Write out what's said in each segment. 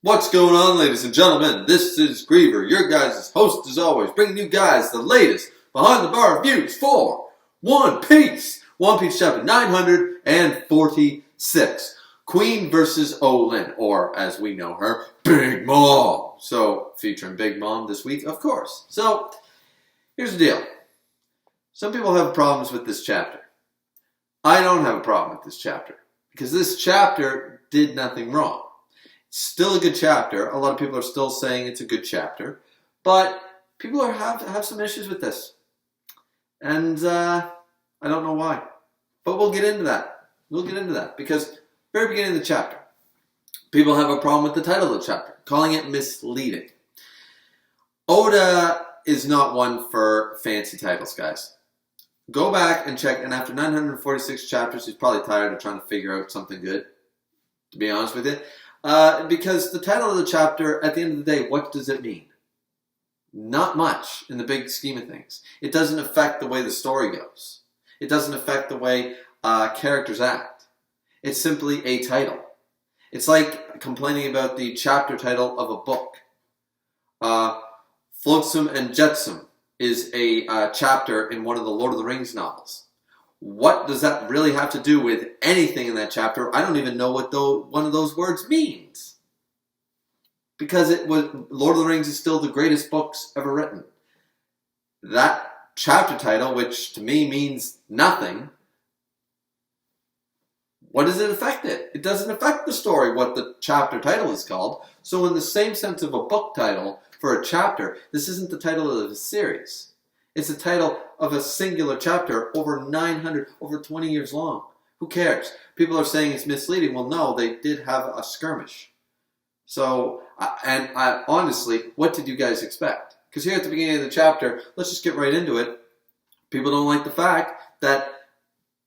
What's going on, ladies and gentlemen? This is Griever, your guys' host as always, bringing you guys the latest behind-the-bar reviews for One Piece. One Piece chapter 946. Queen versus o-lin, or as we know her, Big Mom. So, featuring Big Mom this week, of course. So, here's the deal. Some people have problems with this chapter. I don't have a problem with this chapter, because this chapter did nothing wrong. Still a good chapter. A lot of people are still saying it's a good chapter. But people have some issues with this. And I don't know why. But we'll get into that. Because very beginning of the chapter, people have a problem with the title of the chapter, calling it misleading. Oda is not one for fancy titles, guys. Go back and check, and after 946 chapters, he's probably tired of trying to figure out something good, to be honest with you. Because the title of the chapter, at the end of the day, what does it mean? Not much in the big scheme of things. It doesn't affect the way the story goes. It doesn't affect the way characters act. It's simply a title. It's like complaining about the chapter title of a book. Flotsam and Jetsam is a chapter in one of the Lord of the Rings novels. What does that really have to do with anything in that chapter? I don't even know what one of those words means. Because Lord of the Rings is still the greatest books ever written. That chapter title, which to me means nothing, what does it affect it? It doesn't affect the story what the chapter title is called. So in the same sense of a book title for a chapter, this isn't the title of a series. It's the title of a singular chapter over 20 years long. Who cares? People are saying it's misleading. Well, no, they did have a skirmish. So, honestly, what did you guys expect? Because here at the beginning of the chapter, let's just get right into it. People don't like the fact that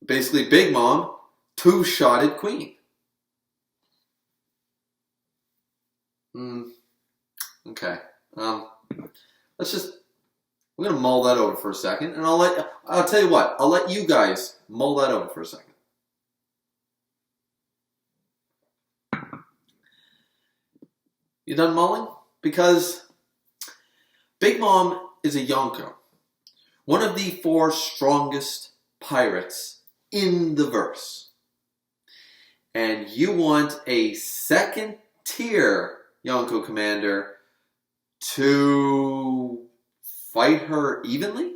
basically Big Mom two-shotted Queen. Okay. We're going to mull that over for a second, and I'll tell you what, I'll let you guys mull that over for a second. You done mulling? Because Big Mom is a Yonko, one of the 4 strongest pirates in the verse. And you want a second-tier Yonko commander to fight her evenly?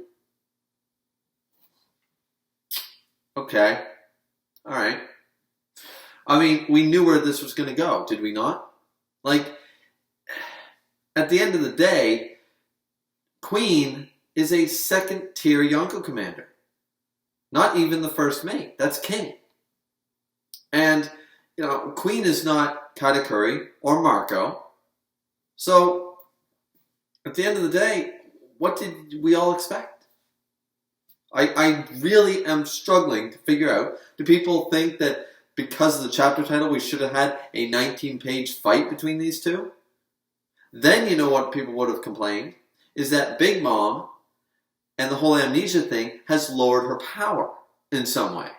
Okay. Alright. I mean, we knew where this was going to go, did we not? Like, at the end of the day, Queen is a second-tier Yonko commander. Not even the first mate. That's King. And, Queen is not Katakuri or Marco. So, at the end of the day, what did we all expect? I really am struggling to figure out, do people think that because of the chapter title we should have had a 19-page fight between these two? Then you know what people would have complained, is that Big Mom and the whole amnesia thing has lowered her power in some way.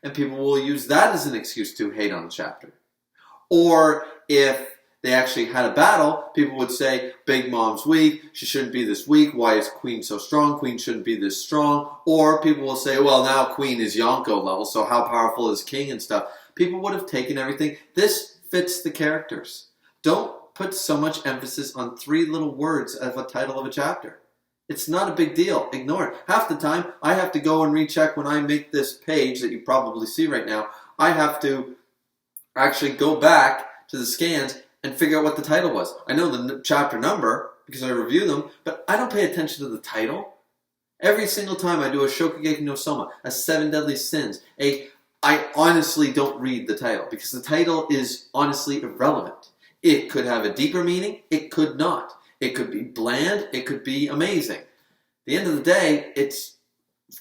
And people will use that as an excuse to hate on the chapter. Or if they actually had a battle, people would say, Big Mom's weak, she shouldn't be this weak, why is Queen so strong, Queen shouldn't be this strong. Or people will say, well, now Queen is Yonko level, so how powerful is King and stuff. People would have taken everything. This fits the characters. Don't put so much emphasis on 3 little words of a title of a chapter. It's not a big deal. Ignore it. Half the time, I have to go and recheck when I make this page that you probably see right now. I have to actually go back to the scans and figure out what the title was. I know the chapter number because I review them, but I don't pay attention to the title. Every single time I do a Shokugeki no Soma, a 7 Deadly Sins, I honestly don't read the title because the title is honestly irrelevant. It could have a deeper meaning, it could not. It could be bland, it could be amazing. At the end of the day, it's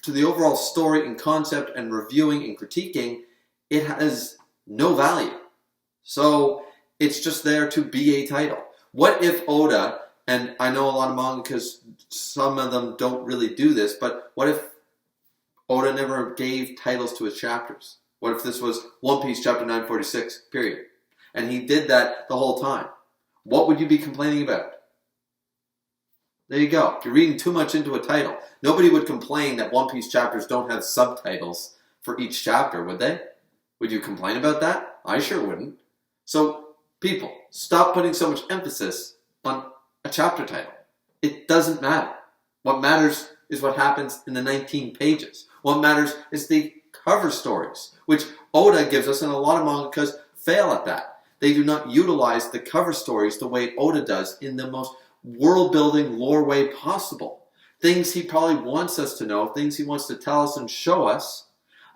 to the overall story and concept and reviewing and critiquing, it has no value. So, it's just there to be a title. What if Oda, and I know a lot of mangakas, some of them don't really do this, but what if Oda never gave titles to his chapters? What if this was One Piece chapter 946, period? And he did that the whole time. what would you be complaining about? There you go. You're reading too much into a title. Nobody would complain that One Piece chapters don't have subtitles for each chapter, would they? Would you complain about that? I sure wouldn't. So, people, stop putting so much emphasis on a chapter title. It doesn't matter. What matters is what happens in the 19 pages. What matters is the cover stories, which Oda gives us, and a lot of mangakas fail at that. They do not utilize the cover stories the way Oda does in the most world-building, lore way possible. Things he probably wants us to know, things he wants to tell us and show us,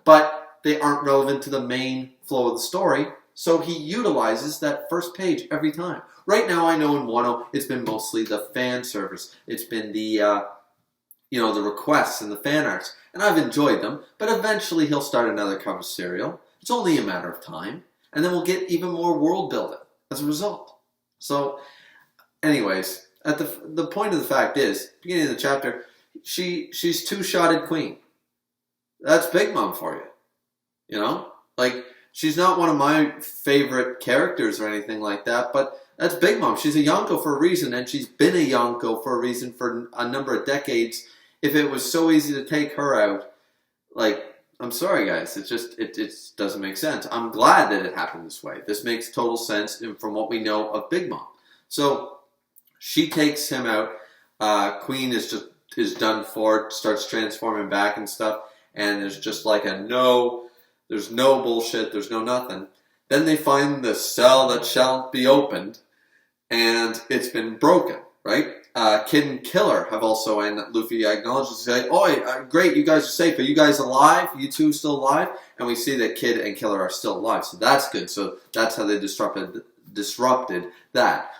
but they aren't relevant to the main flow of the story, so he utilizes that first page every time. Right now, I know in Wano, it's been mostly the fan service. It's been the the requests and the fan arts, and I've enjoyed them, but eventually he'll start another cover serial. It's only a matter of time, and then we'll get even more world building as a result. So, anyways, at the point of the fact is, beginning of the chapter, she's two-shotted queen. That's Big Mom for you. You know? Like, she's not one of my favorite characters or anything like that, but that's Big Mom. She's a Yonko for a reason, and she's been a Yonko for a reason for a number of decades. If it was so easy to take her out, like, I'm sorry, guys. It doesn't make sense. I'm glad that it happened this way. This makes total sense from what we know of Big Mom. So, she takes him out. Queen is done for it, starts transforming back and stuff, and there's just like there's no bullshit, there's no nothing. Then they find the cell that shall be opened, and it's been broken, right? Kid and Killer have also, and Luffy acknowledges, say, "Oh, great, you guys are safe. Are you guys alive? You two still alive?" And we see that Kid and Killer are still alive, so that's good. So that's how they disrupted that.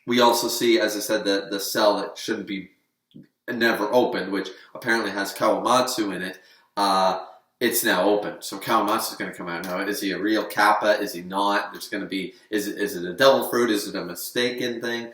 We also see, as I said, the cell that shouldn't be never opened, which apparently has Kawamatsu in it. It's now open. So Kawamatsu's going to come out now. Is he a real Kappa? Is he not? There's going to be, is it a devil fruit? Is it a mistaken thing?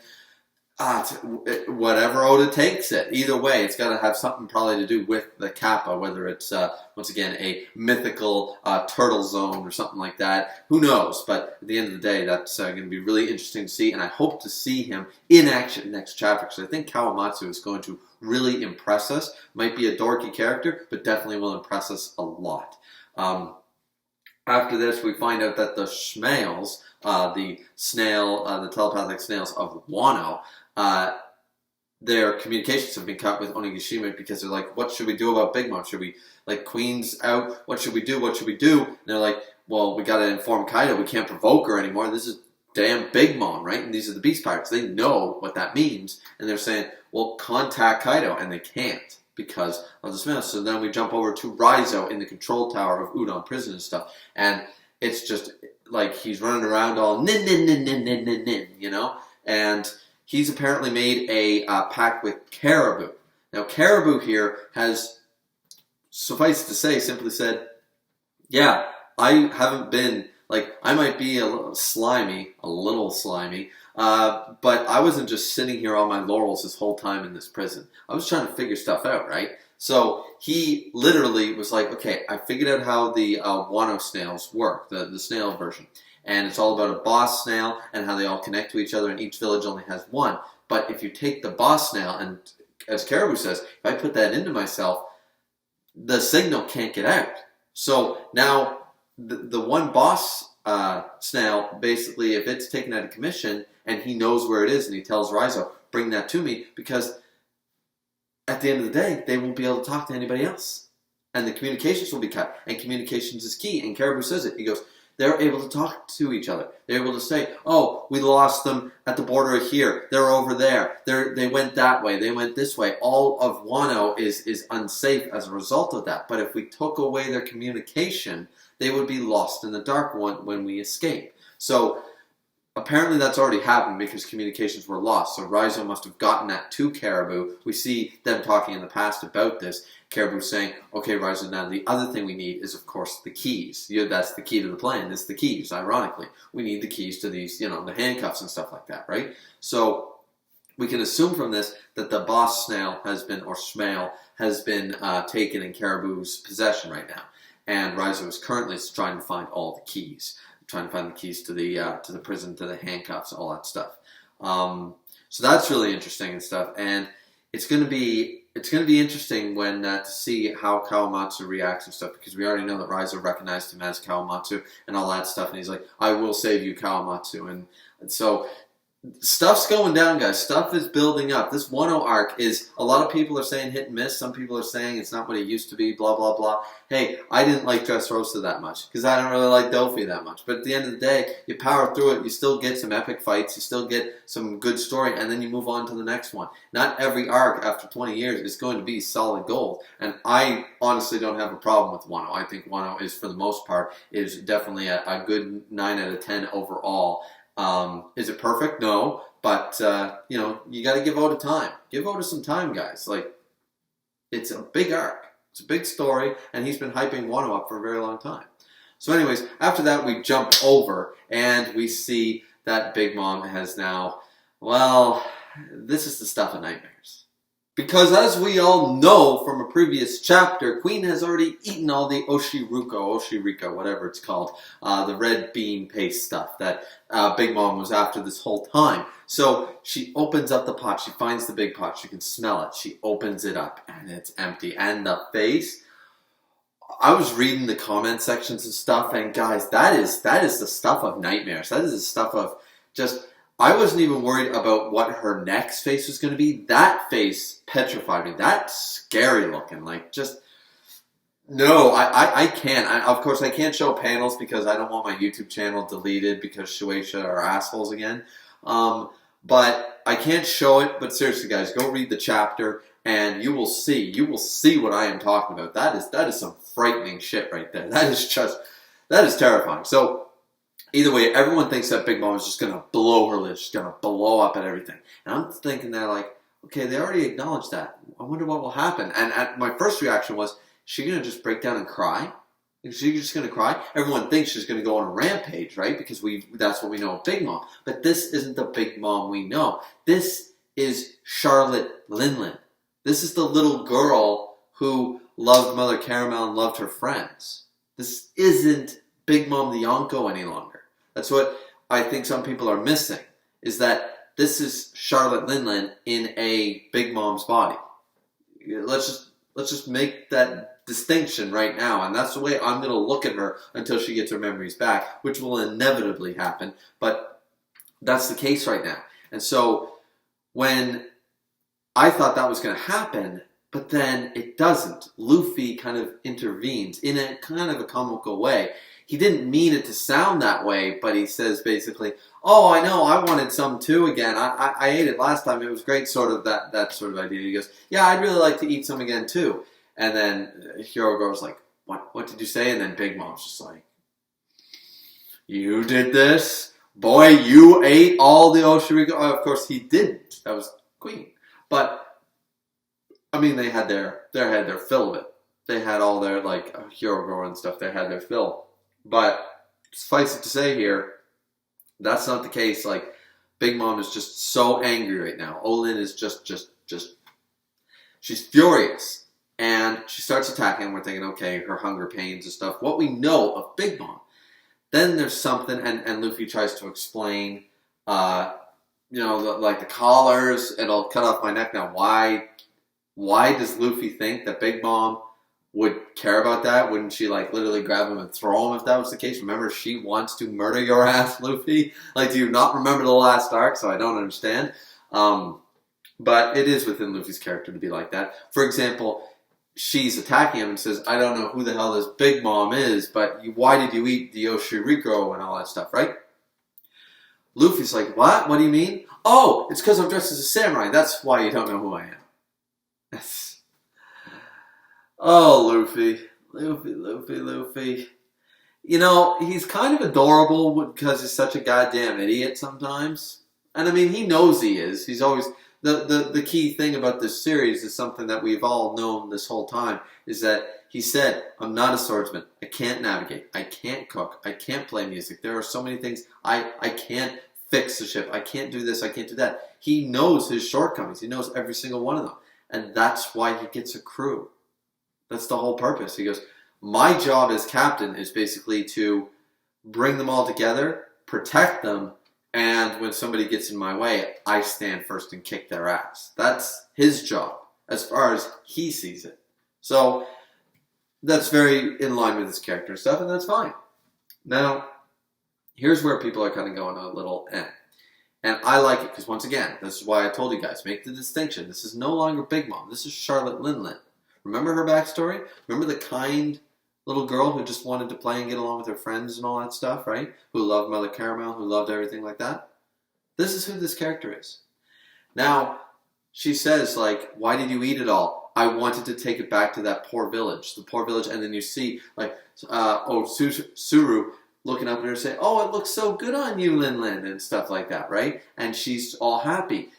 Whatever Oda takes it. Either way, it's got to have something probably to do with the Kappa, whether it's, once again, a mythical turtle zone or something like that. Who knows? But at the end of the day, that's going to be really interesting to see, and I hope to see him in action next chapter, because I think Kawamatsu is going to really impress us. Might be a dorky character, but definitely will impress us a lot. After this, we find out that the Schmails, the telepathic snails of Wano, their communications have been cut with Onigashima because they're like, what should we do about Big Mom? Should we, like, Queen's out? What should we do? What should we do? And they're like, well, we got to inform Kaido. We can't provoke her anymore. This is damn Big Mom, right? And these are the Beast Pirates. They know what that means. And they're saying, well, contact Kaido. And they can't because of the smell. So then we jump over to Raizo in the control tower of Udon Prison and stuff. And it's just like he's running around all nin, nin, nin, nin, nin, nin, nin, you know? And he's apparently made a pact with Caribou. Now, Caribou here has, suffice to say, simply said, yeah, I haven't been, like, I might be a little slimy, but I wasn't just sitting here on my laurels this whole time in this prison. I was trying to figure stuff out, right? So he literally was like, okay, I figured out how the Wano snails work, the snail version. And it's all about a boss snail and how they all connect to each other, and each village only has one. But if you take the boss snail, and as Caribou says, if I put that into myself, the signal can't get out. So now the one boss snail, basically, if it's taken out of commission and he knows where it is and he tells Raizo, bring that to me, because at the end of the day, they won't be able to talk to anybody else. And the communications will be cut. And communications is key. And Caribou says it. He goes, they're able to talk to each other. They're able to say, oh, we lost them at the border here. They're over there. They went that way. They went this way. All of Wano is unsafe as a result of that. But if we took away their communication, they would be lost in the dark when we escape. So apparently that's already happened because communications were lost. So Raizo must have gotten that to Caribou. We see them talking in the past about this. Caribou saying, okay, Raizo, now the other thing we need is, of course, the keys. That's the key to the plan, is the keys, ironically. We need the keys to these, the handcuffs and stuff like that, right? So we can assume from this that the boss snail has been, or Schmail, has been taken in Caribou's possession right now. And Raizo is currently trying to find all the keys. trying to find the keys to the prison, to the handcuffs, all that stuff. So that's really interesting and stuff. And it's going to be interesting when to see how Kawamatsu reacts and stuff, because we already know that Raizo recognized him as Kawamatsu and all that stuff, and he's like, "I will save you, Kawamatsu," and so stuff's going down, guys. Stuff is building up. This 1-0 arc is, a lot of people are saying hit and miss. Some people are saying it's not what it used to be, blah, blah, blah. Hey, I didn't like Dressrosa that much because I don't really like Dofi that much. But at the end of the day, you power through it. You still get some epic fights. You still get some good story, and then you move on to the next one. Not every arc after 20 years is going to be solid gold. And I honestly don't have a problem with 1-0. I think 1-0 is, for the most part, is definitely a good 9 out of 10 overall. Is it perfect? No, but you know, you got to give Oda time. Give Oda some time, guys. Like, it's a big arc, it's a big story, and he's been hyping 1-0 up for a very long time. So, anyways, after that, we jump over and we see that Big Mom has now. Well, this is the stuff of nightmares. Because as we all know from a previous chapter, Queen has already eaten all the Oshiriko, whatever it's called, the red bean paste stuff that Big Mom was after this whole time. So she opens up the pot, she finds the big pot, she can smell it, she opens it up, and it's empty. And the face, I was reading the comment sections and stuff, and guys, that is the stuff of nightmares. That is the stuff of just... I wasn't even worried about what her next face was going to be. That face petrified me. That's scary looking. Like, just... No, I can't. Of course, I can't show panels because I don't want my YouTube channel deleted because Shueisha are assholes again. But I can't show it. But seriously, guys, go read the chapter and you will see. You will see what I am talking about. That is some frightening shit right there. That is terrifying. So... either way, everyone thinks that Big Mom is just going to blow her lid. She's going to blow up at everything. And I'm thinking they're like, okay, they already acknowledged that. I wonder what will happen. And my first reaction was, is she going to just break down and cry? Is she just going to cry? Everyone thinks she's going to go on a rampage, right? Because that's what we know of Big Mom. But this isn't the Big Mom we know. This is Charlotte Linlin. This is the little girl who loved Mother Caramel and loved her friends. This isn't Big Mom the Yonko any longer. That's what I think some people are missing, is that this is Charlotte Linlin in a Big Mom's body. Let's just make that distinction right now, and that's the way I'm going to look at her until she gets her memories back, which will inevitably happen, but that's the case right now. And so when I thought that was going to happen, but then it doesn't, Luffy kind of intervenes in a kind of a comical way. He didn't mean it to sound that way, but he says basically, "Oh, I know, I wanted some too again. I ate it last time. It was great," sort of that sort of idea. He goes, "Yeah, I'd really like to eat some again too." And then Hyogo's like, "What did you say?" And then Big Mom's just like, "You did this? Boy, you ate all the Oshiriko." Oh, of course he didn't. That was Queen. But I mean, they had their fill of it. They had all their, like, Hyogo and stuff. They had their fill. But suffice it to say here, that's not the case. Like, Big Mom is just so angry right now. o-lin is just, she's furious. And she starts attacking. We're thinking, okay, her hunger pains and stuff. What we know of Big Mom. Then there's something, and Luffy tries to explain, like the collars, it'll cut off my neck. Now, why does Luffy think that Big Mom would care about that? Wouldn't she, like, literally grab him and throw him if that was the case? Remember, she wants to murder your ass, Luffy. Like, do you not remember the last arc? So I don't understand. But it is within Luffy's character to be like that. For example, she's attacking him and says, "I don't know who the hell this Big Mom is, but why did you eat the Oshiriko and all that stuff," right? Luffy's like, "What? What do you mean?" "Oh, it's because I'm dressed as a samurai. That's why you don't know who I am." Oh, Luffy. You know, he's kind of adorable because he's such a goddamn idiot sometimes. And I mean, he knows he is. He's always... The key thing about this series is something that we've all known this whole time, is that he said, "I'm not a swordsman. I can't navigate. I can't cook. I can't play music. There are so many things. I can't fix the ship. I can't do this. I can't do that." He knows his shortcomings. He knows every single one of them. And that's why he gets a crew. That's the whole purpose. He goes, "My job as captain is basically to bring them all together, protect them, and when somebody gets in my way, I stand first and kick their ass. That's his job, as far as he sees it. So that's very in line with his character and stuff, and that's fine. Now, here's where people are kind of going a little And I like it, because once again, this is why I told you guys, make the distinction. This is no longer Big Mom. This is Charlotte Linlin. Remember her backstory? Remember the kind little girl who just wanted to play and get along with her friends and all that stuff, right? Who loved Mother Caramel, who loved everything like that? This is who this character is. Now, she says, like, why did you eat it all? I wanted to take it back to that poor village. The poor village, and then you see, like, Suru looking up at her and saying, oh, it looks so good on you, Linlin, and stuff like that, right? And she's all happy.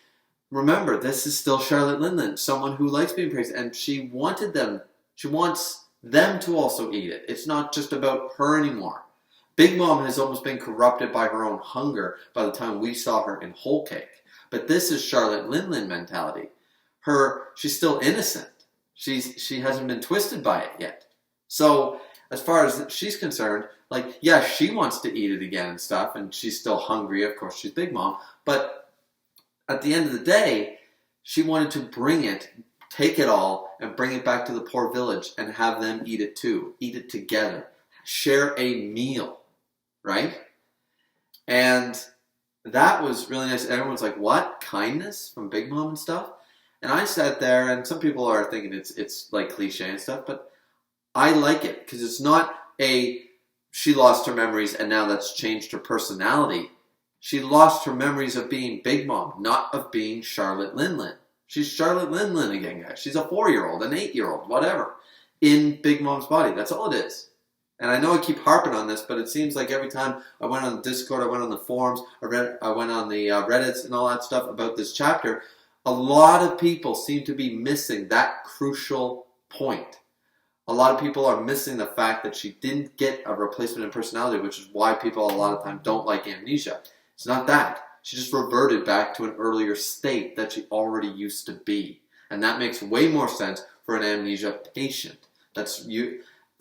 Remember, this is still Charlotte Linlin, someone who likes being praised, and she wants them to also eat it. It's not just about her anymore. Big Mom has almost been corrupted by her own hunger by the time we saw her in Whole Cake. But this is Charlotte Linlin mentality. She's still innocent. She hasn't been twisted by it yet. So, as far as she's concerned, like, yeah, she wants to eat it again and stuff, and she's still hungry. Of course, she's Big Mom. But at the end of the day, she wanted to take it all, and bring it back to the poor village and have them eat it too. Eat it together. Share a meal. Right? And that was really nice. Everyone's like, what? Kindness from Big Mom and stuff? And I sat there, and some people are thinking it's like cliche and stuff, but I like it, because it's not she lost her memories and now that's changed her personality. She lost her memories of being Big Mom, not of being Charlotte Linlin. She's Charlotte Linlin again, guys. She's a 4-year-old, an 8-year-old, whatever, in Big Mom's body. That's all it is. And I know I keep harping on this, but it seems like every time I went on the Discord, I went on the forums, I went on the Reddits and all that stuff about this chapter, a lot of people seem to be missing that crucial point. A lot of people are missing the fact that she didn't get a replacement in personality, which is why people a lot of times don't like Amnesia. It's not that. She just reverted back to an earlier state that she already used to be. And that makes way more sense for an amnesia patient.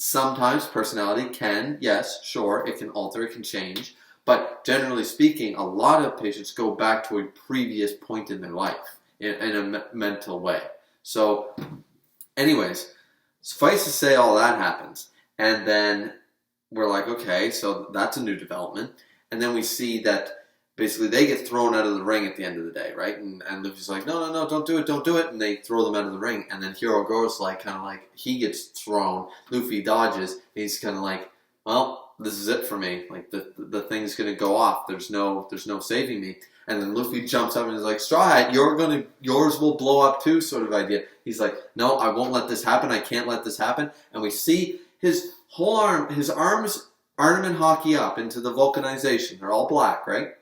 Sometimes personality can, yes, sure, it can alter, it can change. But generally speaking, a lot of patients go back to a previous point in their life in a mental way. So, anyways, suffice to say all that happens. And then we're like, okay, so that's a new development. And then we see that basically they get thrown out of the ring at the end of the day, right? And Luffy's like, no, don't do it. And they throw them out of the ring. And then Hiro Goro's like, kind of like, he gets thrown. Luffy dodges. And he's kind of like, well, this is it for me. Like, the thing's going to go off. There's no saving me. And then Luffy jumps up and is like, Straw Hat, yours will blow up too, sort of idea. He's like, no, I won't let this happen. I can't let this happen. And we see his whole his arms arm hockey up into the vulcanization. They're all black, right?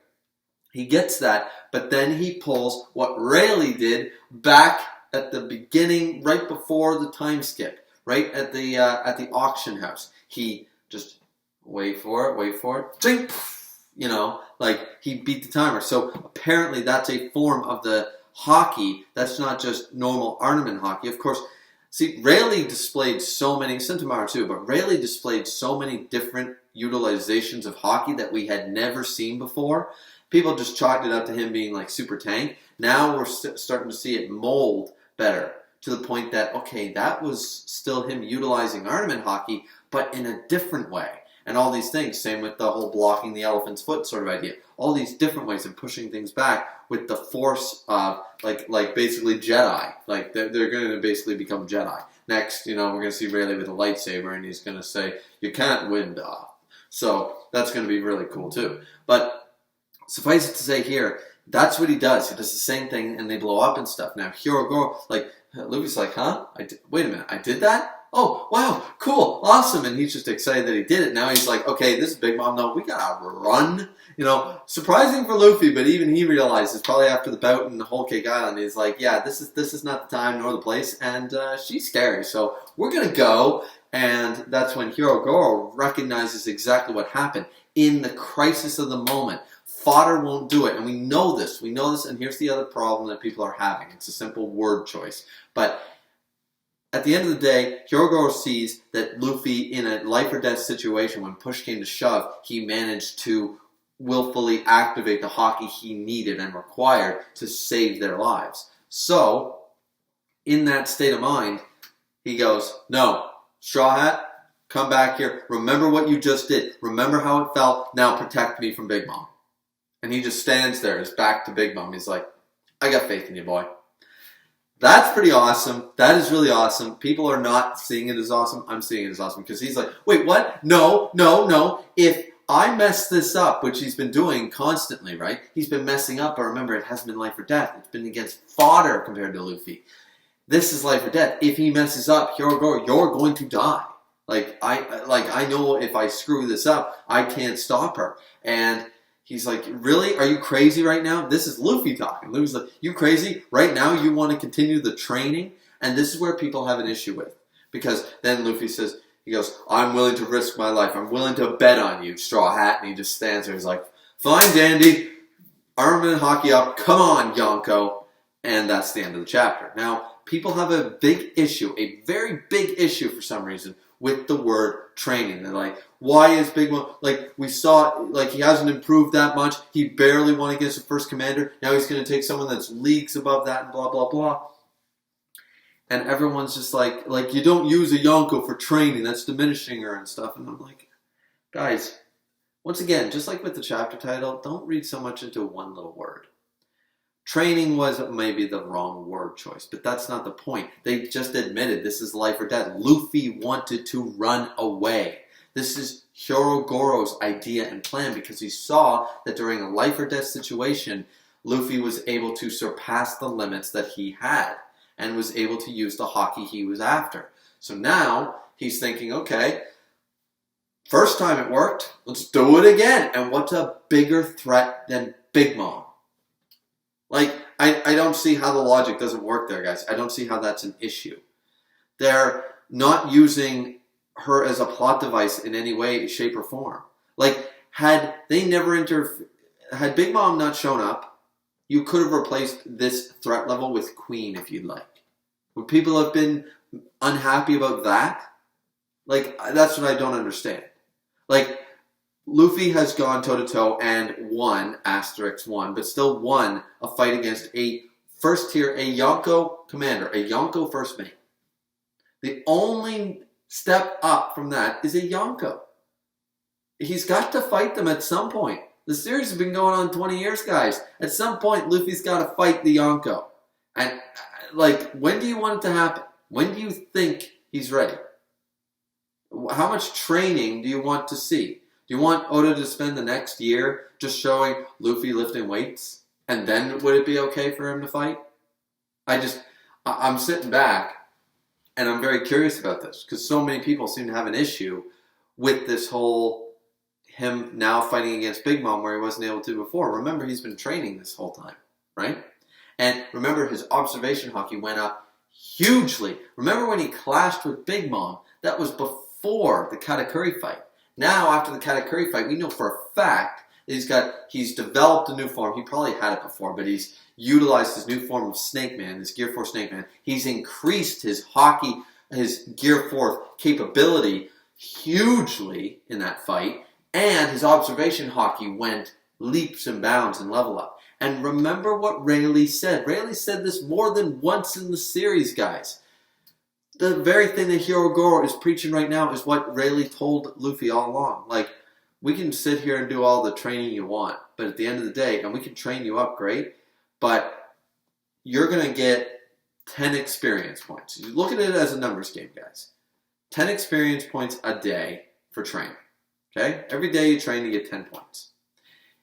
He gets that, but then he pulls what Rayleigh did back at the beginning, right before the time skip, right at the auction house. He just wait for it, ching, like he beat the timer. So apparently that's a form of the hockey. That's not just normal ornament hockey. Of course, see, Rayleigh displayed so many, Centimar too, but Rayleigh displayed so many different utilizations of hockey that we had never seen before. People just chalked it up to him being like super tank. Now we're starting to see it mold better to the point that, okay, that was still him utilizing ornament hockey, but in a different way. And all these things, same with the whole blocking the elephant's foot sort of idea. All these different ways of pushing things back with the force of, like basically Jedi. Like, they're going to basically become Jedi. Next, we're going to see Rayleigh with a lightsaber, and he's going to say, you can't win, Doth. So that's going to be really cool, too. But suffice it to say here, that's what he does. He does the same thing, and they blow up and stuff. Now, Hirogoro, Luffy's like, huh? Wait a minute, I did that? Oh, wow, cool, awesome. And he's just excited that he did it. Now he's like, okay, this is Big Mom. No, we gotta run. Surprising for Luffy, but even he realizes, probably after the bout in the Whole Cake Island, he's like, yeah, this is not the time nor the place, and she's scary, so we're gonna go. And that's when Hirogoro recognizes exactly what happened in the crisis of the moment. Fodder won't do it, and we know this, and here's the other problem that people are having. It's a simple word choice. But at the end of the day, Hyogoro sees that Luffy, in a life or death situation, when push came to shove, he managed to willfully activate the haki he needed and required to save their lives. So, in that state of mind, he goes, no, Straw Hat, come back here. Remember what you just did. Remember how it felt. Now protect me from Big Mom. And he just stands there, his back to Big Mom. He's like, I got faith in you, boy. That's pretty awesome. That is really awesome. People are not seeing it as awesome. I'm seeing it as awesome because he's like, wait, what? No. If I mess this up, which he's been doing constantly, right? He's been messing up, but remember, it hasn't been life or death. It's been against fodder compared to Luffy. This is life or death. If he messes up, Hyogoro, you're going to die. I know if I screw this up, I can't stop her. And he's like, really? Are you crazy right now? This is Luffy talking. Luffy's like, you crazy? Right now you want to continue the training? And this is where people have an issue with. Because then Luffy says, he goes, I'm willing to risk my life. I'm willing to bet on you, Straw Hat. And he just stands there. He's like, fine, dandy. Arm and haki up. Come on, Yonko. And that's the end of the chapter. Now, people have a big issue, a very big issue for some reason, with the word training. They're like, why is Big Mom, like, we saw, like, he hasn't improved that much. He barely won against the first commander. Now he's going to take someone that's leagues above that and blah, blah, blah. And everyone's just like, you don't use a Yonko for training. That's diminishing her and stuff. And I'm like, guys, once again, just like with the chapter title, don't read so much into one little word. Training was maybe the wrong word choice, but that's not the point. They just admitted this is life or death. Luffy wanted to run away. This is Hyogoro's idea and plan because he saw that during a life or death situation, Luffy was able to surpass the limits that he had and was able to use the haki he was after. So now he's thinking, okay, first time it worked, let's do it again. And what's a bigger threat than Big Mom? Like, I don't see how the logic doesn't work there, guys. I don't see how that's an issue. They're not using her as a plot device in any way, shape, or form. Like, had Big Mom not shown up, you could have replaced this threat level with Queen if you'd like. Would people have been unhappy about that? Like, that's what I don't understand. Like, Luffy has gone toe-to-toe and won, asterisk won, but still won a fight against a first tier, a Yonko commander, a Yonko first mate. The only step up from that is a Yonko. He's got to fight them at some point. The series has been going on 20 years, guys. At some point, Luffy's got to fight the Yonko. And, like, when do you want it to happen? When do you think he's ready? How much training do you want to see? Do you want Oda to spend the next year just showing Luffy lifting weights? And then would it be okay for him to fight? I'm sitting back and I'm very curious about this because so many people seem to have an issue with this whole him now fighting against Big Mom where he wasn't able to before. Remember, he's been training this whole time, right? And remember, his observation haki went up hugely. Remember when he clashed with Big Mom? That was before the Katakuri fight. Now, after the Katakuri fight, we know for a fact that he's developed a new form. He probably had it before, but he's utilized his new form of Snake Man, this Gear 4 Snake Man. He's increased his haki, his Gear 4 capability hugely in that fight, and his observation haki went leaps and bounds and level up. And remember what Rayleigh said. Rayleigh said this more than once in the series, guys. The very thing that Hyogoro is preaching right now is what Rayleigh told Luffy all along. Like, we can sit here and do all the training you want, but at the end of the day, and we can train you up great, but you're going to get 10 experience points. You look at it as a numbers game, guys. 10 experience points a day for training. Okay? Every day you train, you get 10 points.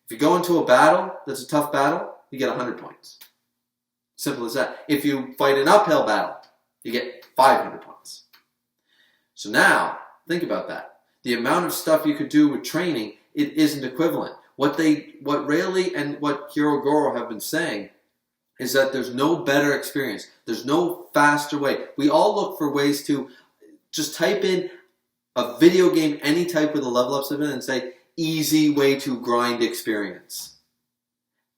If you go into a battle that's a tough battle, you get 100 points. Simple as that. If you fight an uphill battle, you get 500 points. So now, think about that. The amount of stuff you could do with training, it isn't equivalent. What Rayleigh and what Hyogoro have been saying is that there's no better experience. There's no faster way. We all look for ways to just type in a video game, any type with a level up submit and say, easy way to grind experience.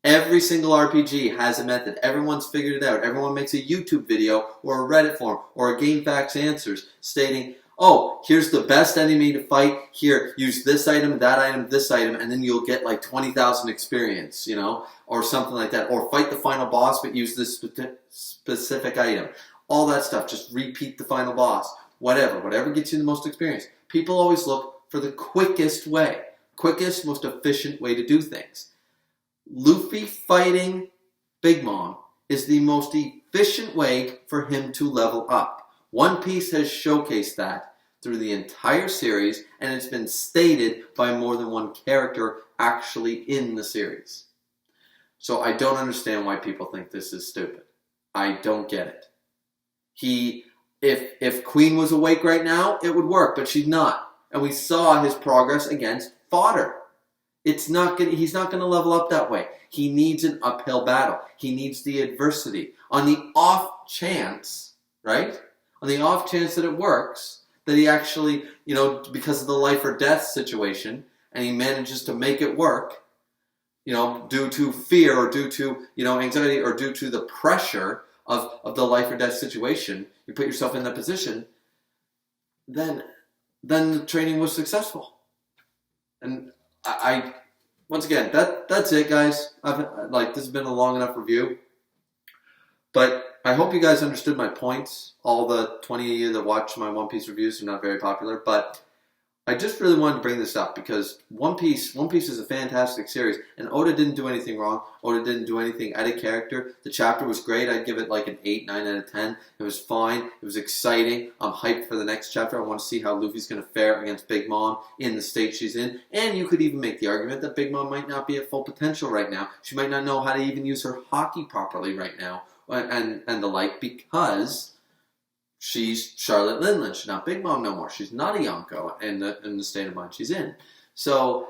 Every single RPG has a method. Everyone's figured it out. Everyone makes a YouTube video or a Reddit forum or a Game Facts Answers stating, oh, here's the best enemy to fight. Here, use this item, this item, and then you'll get like 20,000 experience, or something like that. Or fight the final boss, but use this specific item. All that stuff. Just repeat the final boss. Whatever gets you the most experience. People always look for the quickest way. Quickest, most efficient way to do things. Luffy fighting Big Mom is the most efficient way for him to level up. One Piece has showcased that through the entire series, and it's been stated by more than one character actually in the series. So I don't understand why people think this is stupid. I don't get it. If Queen was awake right now, it would work, but she's not. And we saw his progress against Fodder. He's not going to level up that way. He needs an uphill battle. He needs the adversity. On the off chance, right? On the off chance that it works, that he actually, because of the life or death situation, and he manages to make it work, due to fear or due to, anxiety or due to the pressure of the life or death situation, you put yourself in that position, then the training was successful. And I once again, that's it, guys. This has been a long enough review, but I hope you guys understood my points. All the 20 of you that watch my One Piece reviews are not very popular, but I just really wanted to bring this up because One Piece is a fantastic series, and Oda didn't do anything wrong. Oda didn't do anything out of character. The chapter was great. I'd give it like an 8, 9 out of 10. It was fine. It was exciting. I'm hyped for the next chapter. I want to see how Luffy's going to fare against Big Mom in the state she's in. And you could even make the argument that Big Mom might not be at full potential right now. She might not know how to even use her hockey properly right now, and the like, because she's Charlotte Linlin. She's not Big Mom no more. She's not a Yonko in the state of mind she's in. So,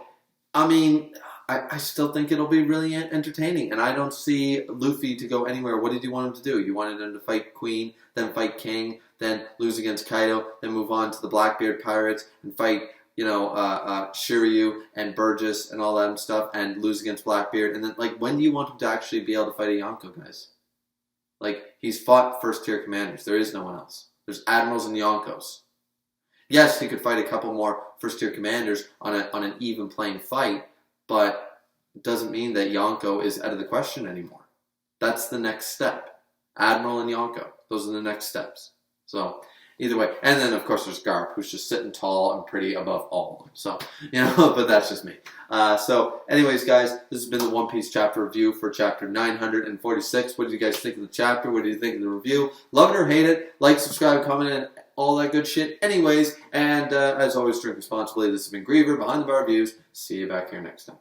I still think it'll be really entertaining. And I don't see Luffy to go anywhere. What did you want him to do? You wanted him to fight Queen, then fight King, then lose against Kaido, then move on to the Blackbeard Pirates and fight, Shiryu and Burgess and all that stuff and lose against Blackbeard. And then, when do you want him to actually be able to fight a Yonko, guys? He's fought first-tier commanders. There is no one else. There's admirals and Yonkos. Yes, he could fight a couple more first-tier commanders on an even playing fight, but it doesn't mean that Yonko is out of the question anymore. That's the next step. Admiral and Yonko. Those are the next steps. So, either way. And then, of course, there's Garp, who's just sitting tall and pretty above all of them. So, but that's just me. So, anyways, guys, this has been the One Piece chapter review for chapter 946. What did you guys think of the chapter? What did you think of the review? Love it or hate it. Like, subscribe, comment, and all that good shit. Anyways, and as always, drink responsibly. This has been Griever, Behind the Bar Reviews. See you back here next time.